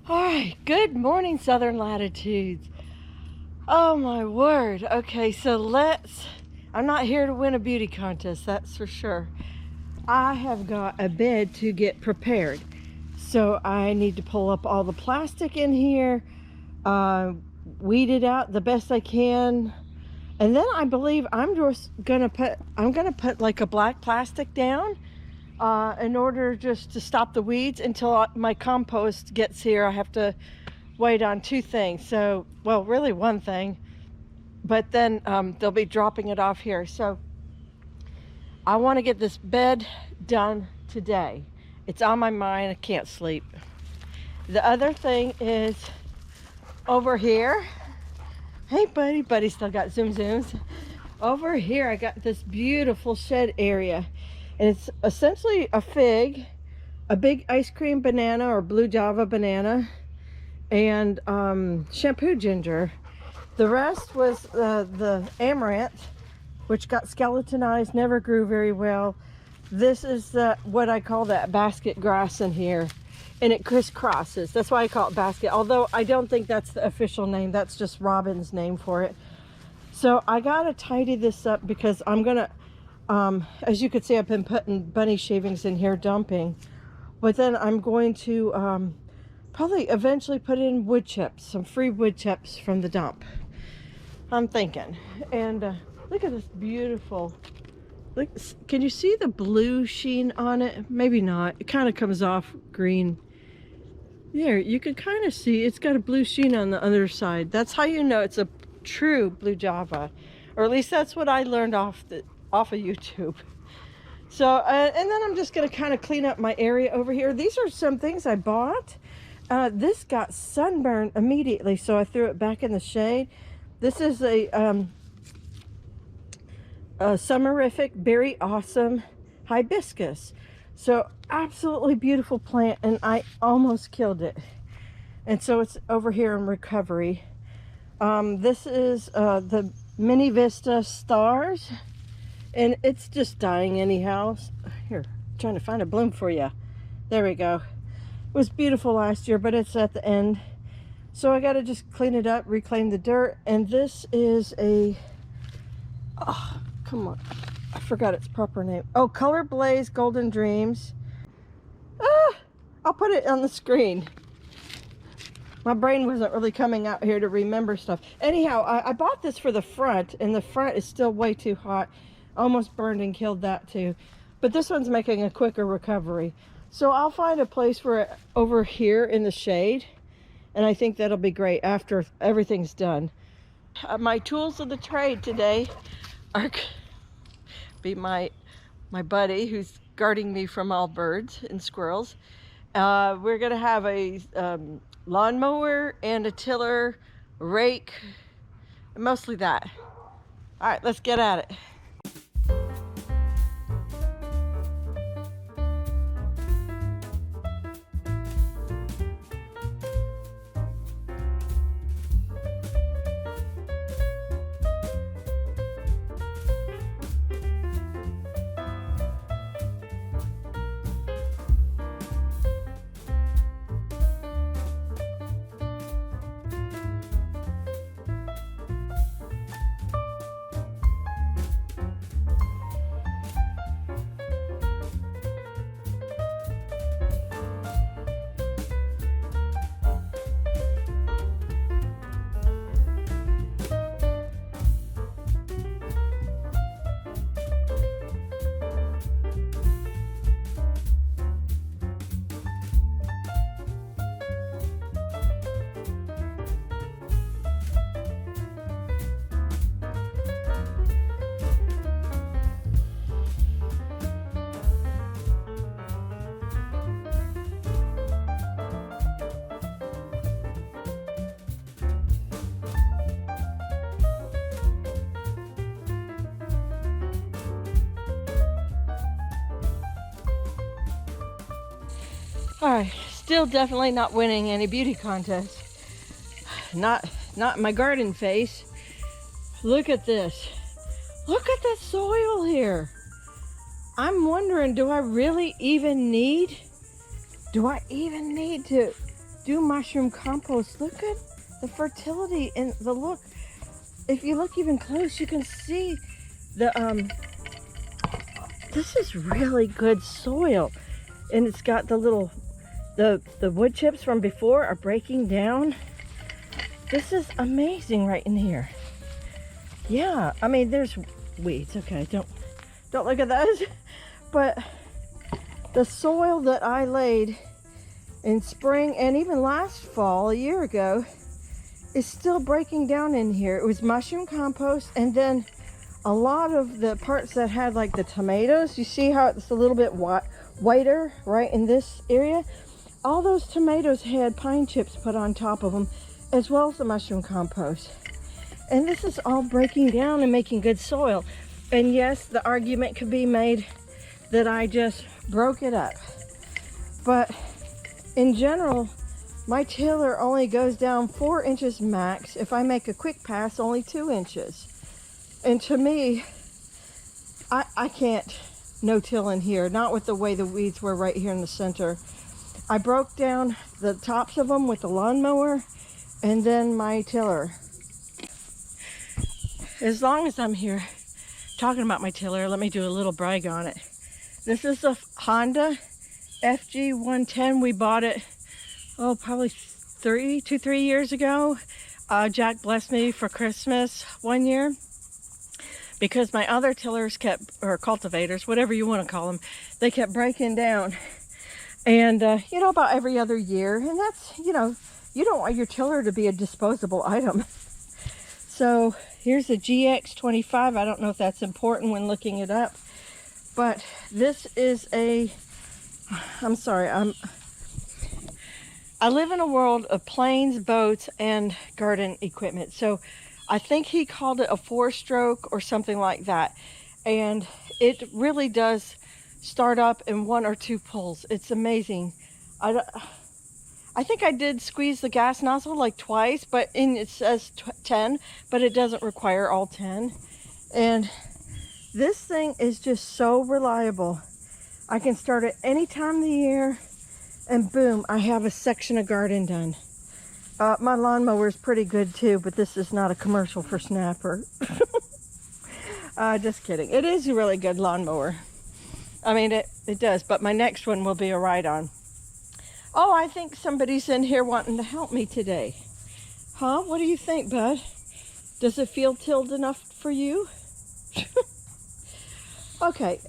All right, good morning, Southern Latitudes. Oh my word. Okay, so I'm not here to win a beauty contest, that's for sure. I have got a bed to get prepared. So I need to pull up all the plastic in here, weed it out the best I can. And then I believe I'm gonna put like a black plastic down in order just to stop the weeds until my compost gets here. I have to wait on two things. So, well, really one thing, but then they'll be dropping it off here. So I want to get this bed done today. It's on my mind. I can't sleep. The other thing is over here. Hey, buddy. Buddy still got zooms. Over here, I got this beautiful shed area. And it's essentially a fig, a big ice cream banana or blue java banana, and shampoo ginger. The rest was the amaranth, which got skeletonized, never grew very well. This is what I call that basket grass in here, and it crisscrosses. That's why I call it basket, although I don't think that's the official name. That's just Robin's name for it. So I gotta tidy this up because I'm gonna, as you can see, I've been putting bunny shavings in here, dumping, but then I'm going to probably eventually put in wood chips, some free wood chips from the dump, I'm thinking. And look at this beautiful, look, can you see the blue sheen on it? Maybe not, it kind of comes off green. There, you can kind of see it's got a blue sheen on the other side. That's how you know it's a true blue java, or at least that's what I learned off of YouTube. So and then I'm just going to kind of clean up my area over here. These are some things I bought. This got sunburned immediately, so I threw it back in the shade. This is a summerific, berry awesome hibiscus. So absolutely beautiful plant, and I almost killed it. And so it's over here in recovery. This is the Mini Vista Stars, and it's just dying anyhow. Here, trying to find a bloom for you. There we go. It was beautiful last year, but it's at the end. So I got to just clean it up, reclaim the dirt. And this is a, oh, come on. I forgot its proper name. Oh, Color Blaze Golden Dreams. I'll put it on the screen. My brain wasn't really coming out here to remember stuff. Anyhow, I bought this for the front, and the front is still way too hot. Almost burned and killed that too. But this one's making a quicker recovery. So I'll find a place for it over here in the shade, and I think that'll be great after everything's done. My tools of the trade today are be my buddy who's guarding me from all birds and squirrels. We're gonna have a lawnmower and a tiller, rake, mostly that. All right, let's get at it. All right, still definitely not winning any beauty contest. Not my garden face. Look at this. Look at the soil here. I'm wondering, do I even need to do mushroom compost. Look at the fertility and the look. If you look even close, you can see the this is really good soil, and it's got the little the wood chips from before are breaking down. This is amazing right in here. Yeah, I mean, there's weeds. Okay, don't look at those. But the soil that I laid in spring and even last fall, a year ago, is still breaking down in here. It was mushroom compost, and then a lot of the parts that had like the tomatoes, you see how it's a little bit whiter right in this area? All those tomatoes had pine chips put on top of them, as well as the mushroom compost. And this is all breaking down and making good soil. And yes, the argument could be made that I just broke it up. But in general, my tiller only goes down 4 inches max. If I make a quick pass, only 2 inches. And to me, I can't no-till in here, not with the way the weeds were right here in the center. I broke down the tops of them with the lawnmower and then my tiller. As long as I'm here talking about my tiller, let me do a little brag on it. This is a Honda FG110. We bought it, probably 3 years ago. Jack blessed me for Christmas one year because my other tillers or cultivators, whatever you want to call them, they kept breaking down. And, about every other year. And that's, you don't want your tiller to be a disposable item. So here's a GX25. I don't know if that's important when looking it up. But this is I live in a world of planes, boats, and garden equipment. So I think he called it a 4-stroke or something like that. And it really does start up in 1 or 2 pulls. It's amazing. I think I did squeeze the gas nozzle like twice, but it says 10, but it doesn't require all 10. And this thing is just so reliable. I can start it any time of the year, and boom, I have a section of garden done. My lawnmower is pretty good too, but this is not a commercial for Snapper. Just kidding. It is a really good lawnmower. I mean, it does, but my next one will be a ride-on. Oh, I think somebody's in here wanting to help me today. Huh? What do you think, bud? Does it feel tilled enough for you? Okay,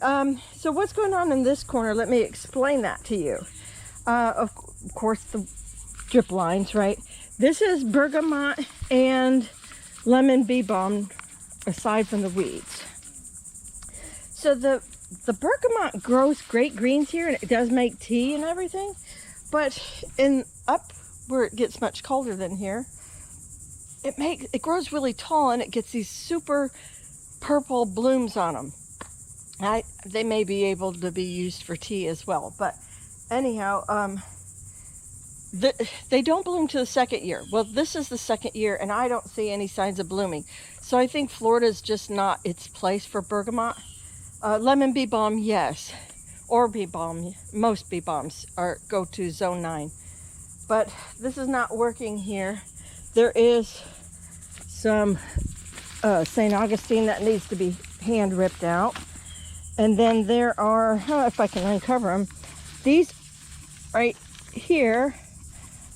so what's going on in this corner? Let me explain that to you. Of course, the drip lines, right? This is bergamot and lemon bee balm, aside from the weeds. So the bergamot grows great greens here, and it does make tea and everything. But up where it gets much colder than here, it grows really tall, and it gets these super purple blooms on them. They may be able to be used for tea as well. But anyhow, they don't bloom to the second year. Well, this is the second year, and I don't see any signs of blooming. So I think Florida's just not its place for bergamot. Lemon bee balm, yes. Or bee balm. Most bee balms go to zone 9. But this is not working here. There is some St. Augustine that needs to be hand ripped out. And then there are, if I can uncover them, these right here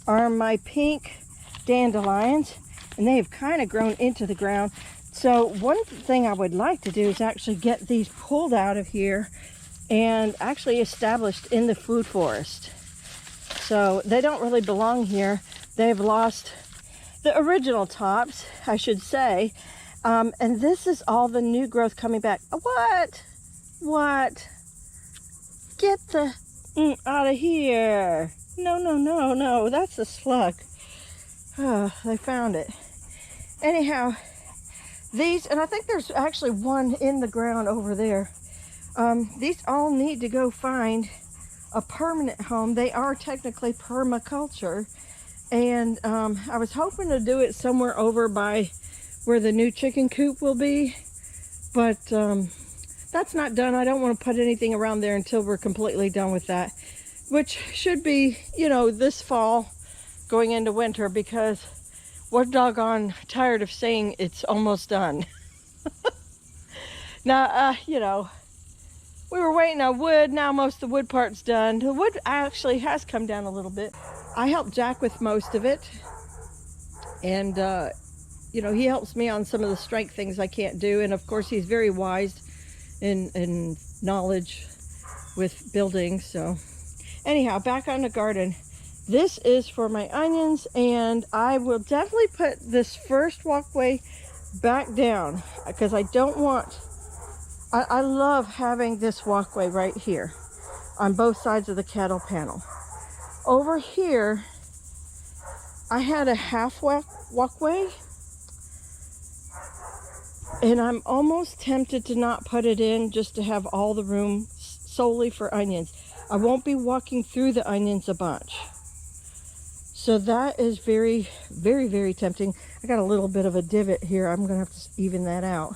are my pink dandelions, and they have kind of grown into the ground. So one thing I would like to do is actually get these pulled out of here and actually established in the food forest. So they don't really belong here. They've lost the original tops, I should say. And this is all the new growth coming back. What? Get the out of here. No. That's a slug. Oh, they found it. Anyhow, these, and I think there's actually one in the ground over there. These all need to go find a permanent home. They are technically permaculture. And I was hoping to do it somewhere over by where the new chicken coop will be. But that's not done. I don't want to put anything around there until we're completely done with that. Which should be, this fall, going into winter because we're doggone tired of saying it's almost done. Now, you know, we were waiting on wood. Now most of the wood part's done. The wood actually has come down a little bit. I helped Jack with most of it. And, you know, he helps me on some of the strength things I can't do. And of course, he's very wise in knowledge with building. So anyhow, back on the garden. This is for my onions, and I will definitely put this first walkway back down because I don't want, I love having this walkway right here on both sides of the cattle panel. Over here, I had a half walkway, and I'm almost tempted to not put it in just to have all the room solely for onions. I won't be walking through the onions a bunch. So that is very, very, very tempting. I got a little bit of a divot here. I'm gonna have to even that out.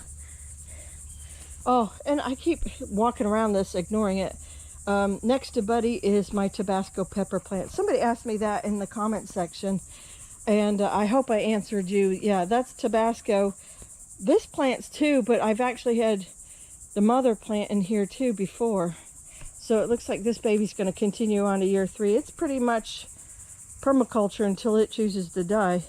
Oh, and I keep walking around this, ignoring it. Next to Buddy is my Tabasco pepper plant. Somebody asked me that in the comment section, and I hope I answered you. Yeah, that's Tabasco. This plant's too, but I've actually had the mother plant in here too before. So it looks like this baby's gonna continue on to year 3. It's pretty much permaculture until it chooses to die.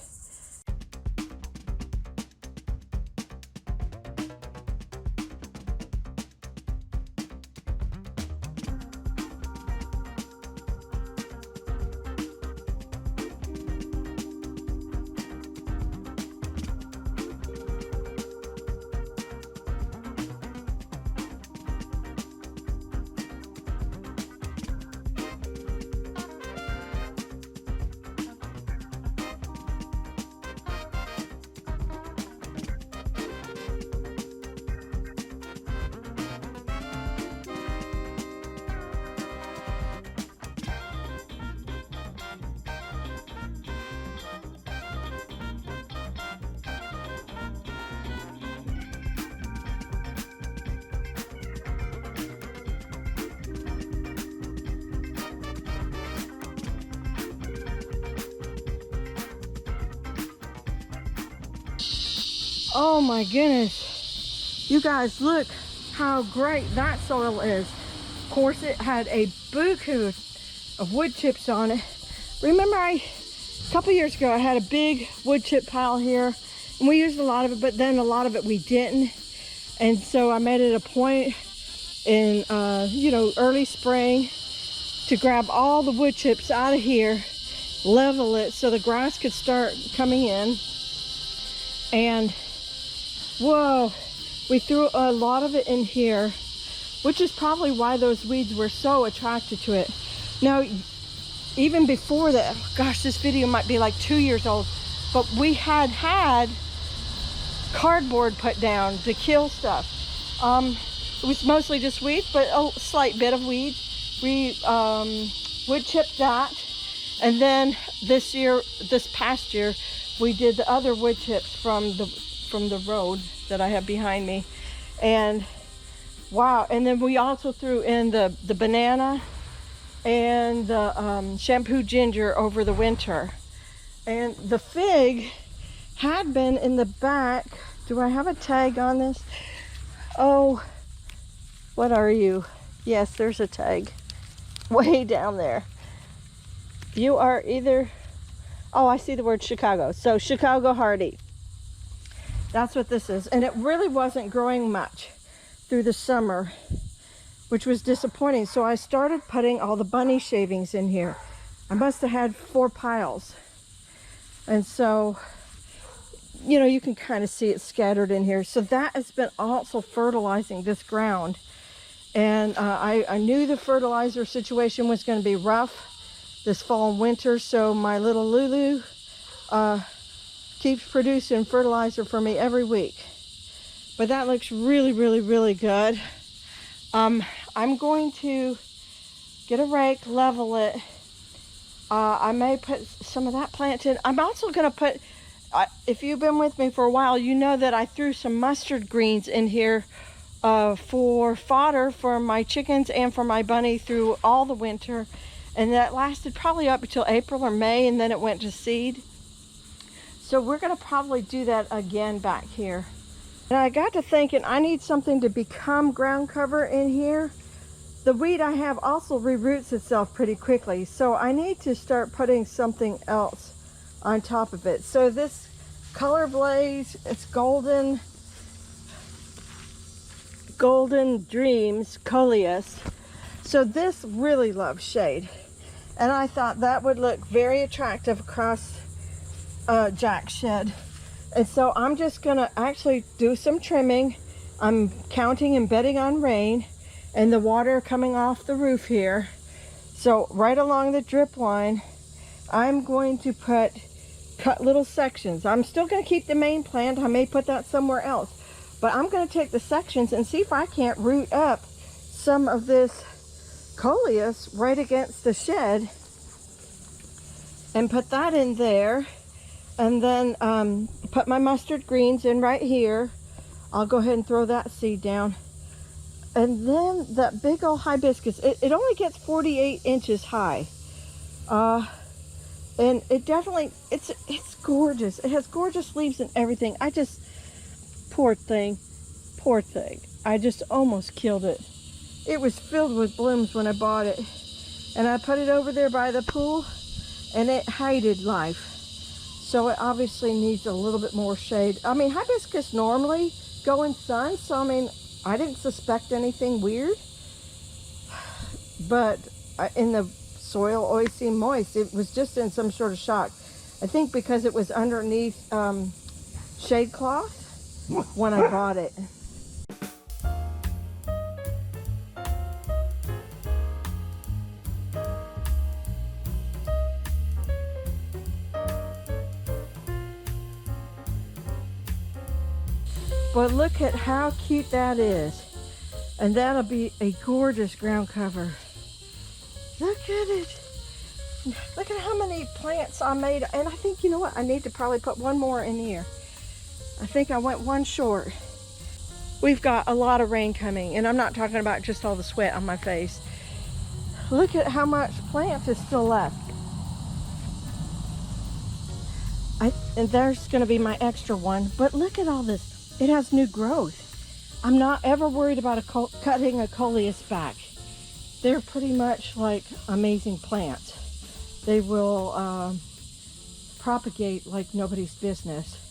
Oh my goodness. You guys, look how great that soil is. Of course, it had a buku of wood chips on it. Remember, a couple years ago, I had a big wood chip pile here, and we used a lot of it, but then a lot of it we didn't. And so I made it a point in, you know, early spring to grab all the wood chips out of here, level it so the grass could start coming in. And whoa, we threw a lot of it in here, which is probably why those weeds were so attracted to it. Now, even before that, gosh, this video might be like 2 years old, but we had cardboard put down to kill stuff. It was mostly just weeds, but a slight bit of weed. We wood chipped that, and then this past year, we did the other wood chips from the road that I have behind me. And wow, and then we also threw in the banana and the shampoo ginger over the winter. And the fig had been in the back. Do I have a tag on this? Oh, what are you? Yes, there's a tag way down there. You are either, oh, I see the word Chicago. So Chicago Hardy. That's what this is. And it really wasn't growing much through the summer, which was disappointing. So I started putting all the bunny shavings in here. I must have had 4 piles. And so, you know, you can kind of see it scattered in here. So that has been also fertilizing this ground. And I knew the fertilizer situation was going to be rough this fall and winter. So my little Lulu keeps producing fertilizer for me every week. But that looks really, really, really good. I'm going to get a rake, level it. I may put some of that plant in. I'm also going to put, if you've been with me for a while, you know that I threw some mustard greens in here for fodder for my chickens and for my bunny through all the winter. And that lasted probably up until April or May, and then it went to seed. So we're gonna probably do that again back here. And I got to thinking, I need something to become ground cover in here. The weed I have also reroots itself pretty quickly, so I need to start putting something else on top of it. So this Color Blaze, it's Golden Dreams Coleus. So this really loves shade, and I thought that would look very attractive across Jack's shed. And so I'm just gonna actually do some trimming. I'm counting and betting on rain and the water coming off the roof here. So right along the drip line, I'm going to cut little sections. I'm still gonna keep the main plant. I may put that somewhere else, but I'm gonna take the sections and see if I can't root up some of this coleus right against the shed and put that in there. And then put my mustard greens in right here. I'll go ahead and throw that seed down. And then that big old hibiscus, it only gets 48 inches high. And it definitely, it's gorgeous. It has gorgeous leaves and everything. Poor thing. I just almost killed it. It was filled with blooms when I bought it. And I put it over there by the pool, and it hated life. So it obviously needs a little bit more shade. I mean, hibiscus normally go in sun, so I mean, I didn't suspect anything weird. But in the soil always seemed moist. It was just in some sort of shock. I think because it was underneath shade cloth when I bought it. But look at how cute that is. And that'll be a gorgeous ground cover. Look at it. Look at how many plants I made. And I think, you know what? I need to probably put one more in here. I think I went one short. We've got a lot of rain coming, and I'm not talking about just all the sweat on my face. Look at how much plant is still left. And there's gonna be my extra one, but look at all this. It has new growth. I'm not ever worried about cutting a coleus back. They're pretty much like amazing plants. They will propagate like nobody's business.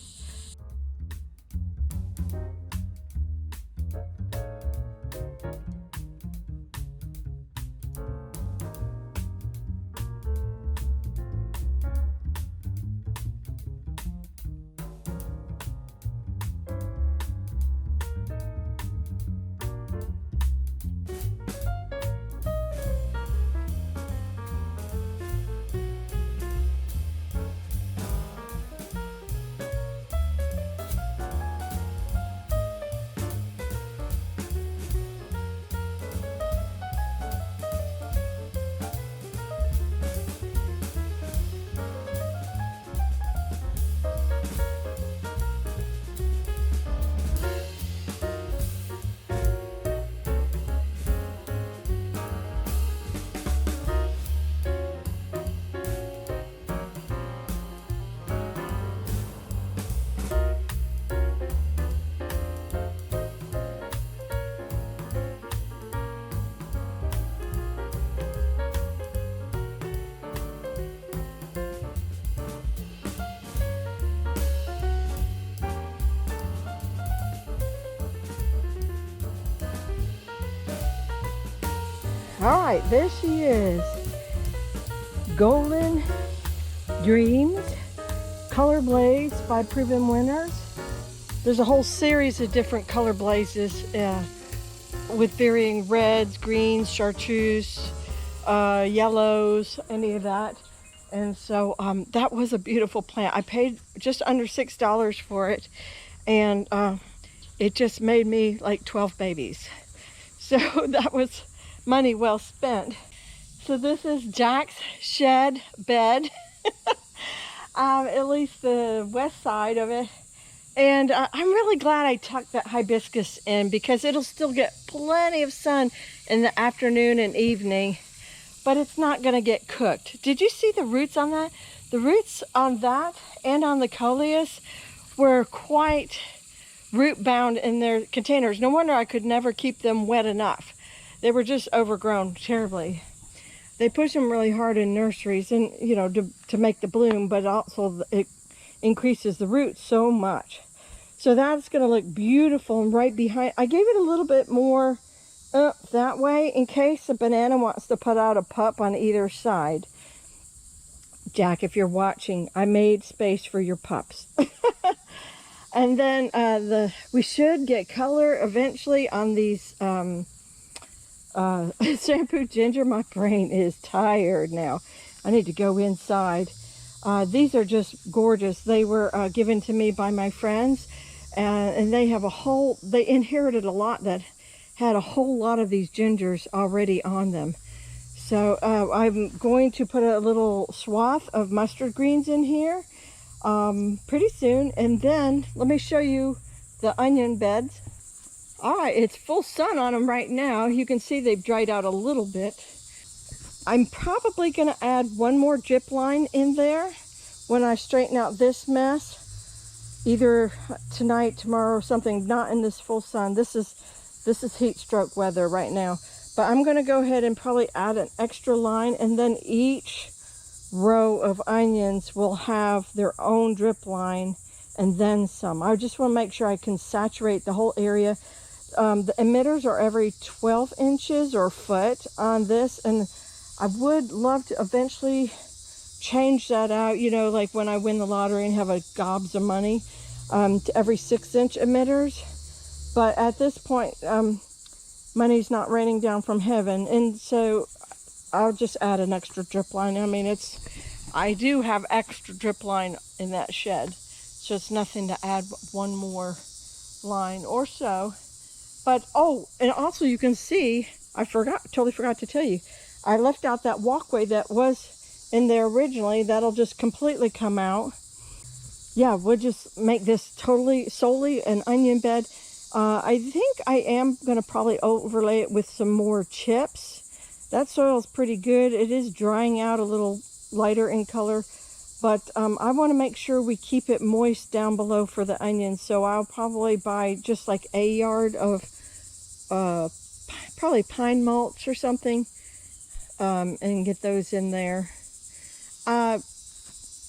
All right, there she is. Golden Dreams, Color Blaze by Proven Winners. There's a whole series of different color blazes with varying reds, greens, chartreuse, yellows, any of that. And so that was a beautiful plant. I paid just under $6 for it, and it just made me like 12 babies. So that was money well spent. So this is Jack's shed bed, at least the west side of it. And I'm really glad I tucked that hibiscus in because it'll still get plenty of sun in the afternoon and evening. but it's not going to get cooked. Did you see the roots on that? The roots on that and on the coleus were quite root bound in their containers. No wonder I could never keep them wet enough. They were just overgrown terribly. They push them really hard in nurseries, and to make the bloom, but also it increases the roots so much. So that's going to look beautiful. And right behind, I gave it a little bit more that way in case a banana wants to put out a pup on either side. Jack, if you're watching, I made space for your pups. And then we should get color eventually on these shampoo ginger. My brain is tired now. I need to go inside. These are just gorgeous. They were given to me by my friends, and they have they inherited a lot that had a whole lot of these gingers already on them. So I'm going to put a little swath of mustard greens in here pretty soon, and then let me show you the onion beds. All right, it's full sun on them right now. You can see they've dried out a little bit. I'm probably going to add one more drip line in there when I straighten out this mess, either tonight, tomorrow, or something. Not in this full sun. This is heat stroke weather right now. But I'm going to go ahead and probably add an extra line, and then each row of onions will have their own drip line and then some. I just want to make sure I can saturate the whole area. The emitters are every 12 inches or foot on this, and I would love to eventually change that out, like when I win the lottery and have a gobs of money, to every 6-inch emitters. But at this point, money's not raining down from heaven, and so I'll just add an extra drip line. I mean, I do have extra drip line in that shed, so it's nothing to add one more line or so. But and also you can see, totally forgot to tell you, I left out that walkway that was in there originally. That'll just completely come out. Yeah, we'll just make this solely an onion bed. I think I am going to probably overlay it with some more chips. That soil is pretty good. It is drying out a little lighter in color, but I want to make sure we keep it moist down below for the onions. So I'll probably buy just like a yard of probably pine mulch or something, and get those in there. I'm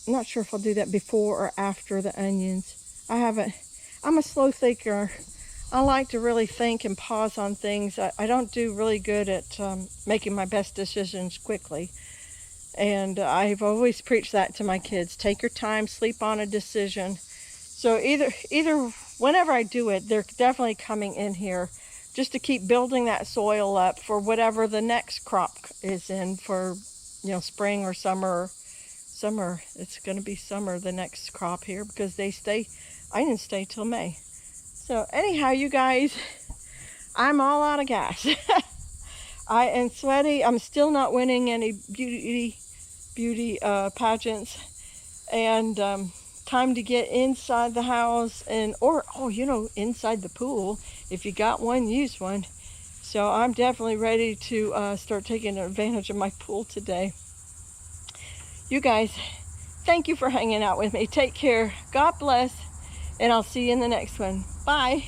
not sure if I'll do that before or after the onions. I'm a slow thinker. I like to really think and pause on things. I don't do really good at making my best decisions quickly. And I've always preached that to my kids. Take your time, sleep on a decision. So either whenever I do it, they're definitely coming in here just to keep building that soil up for whatever the next crop is in for, spring or summer. Summer, it's going to be summer, the next crop here, because onions stay till May. So anyhow, you guys, I'm all out of gas. I am sweaty. I'm still not winning any beauty pageants, and time to get inside the house or inside the pool. If you got one, use one. So I'm definitely ready to start taking advantage of my pool today. You guys, thank you for hanging out with me. Take care. God bless. And I'll see you in the next one. Bye.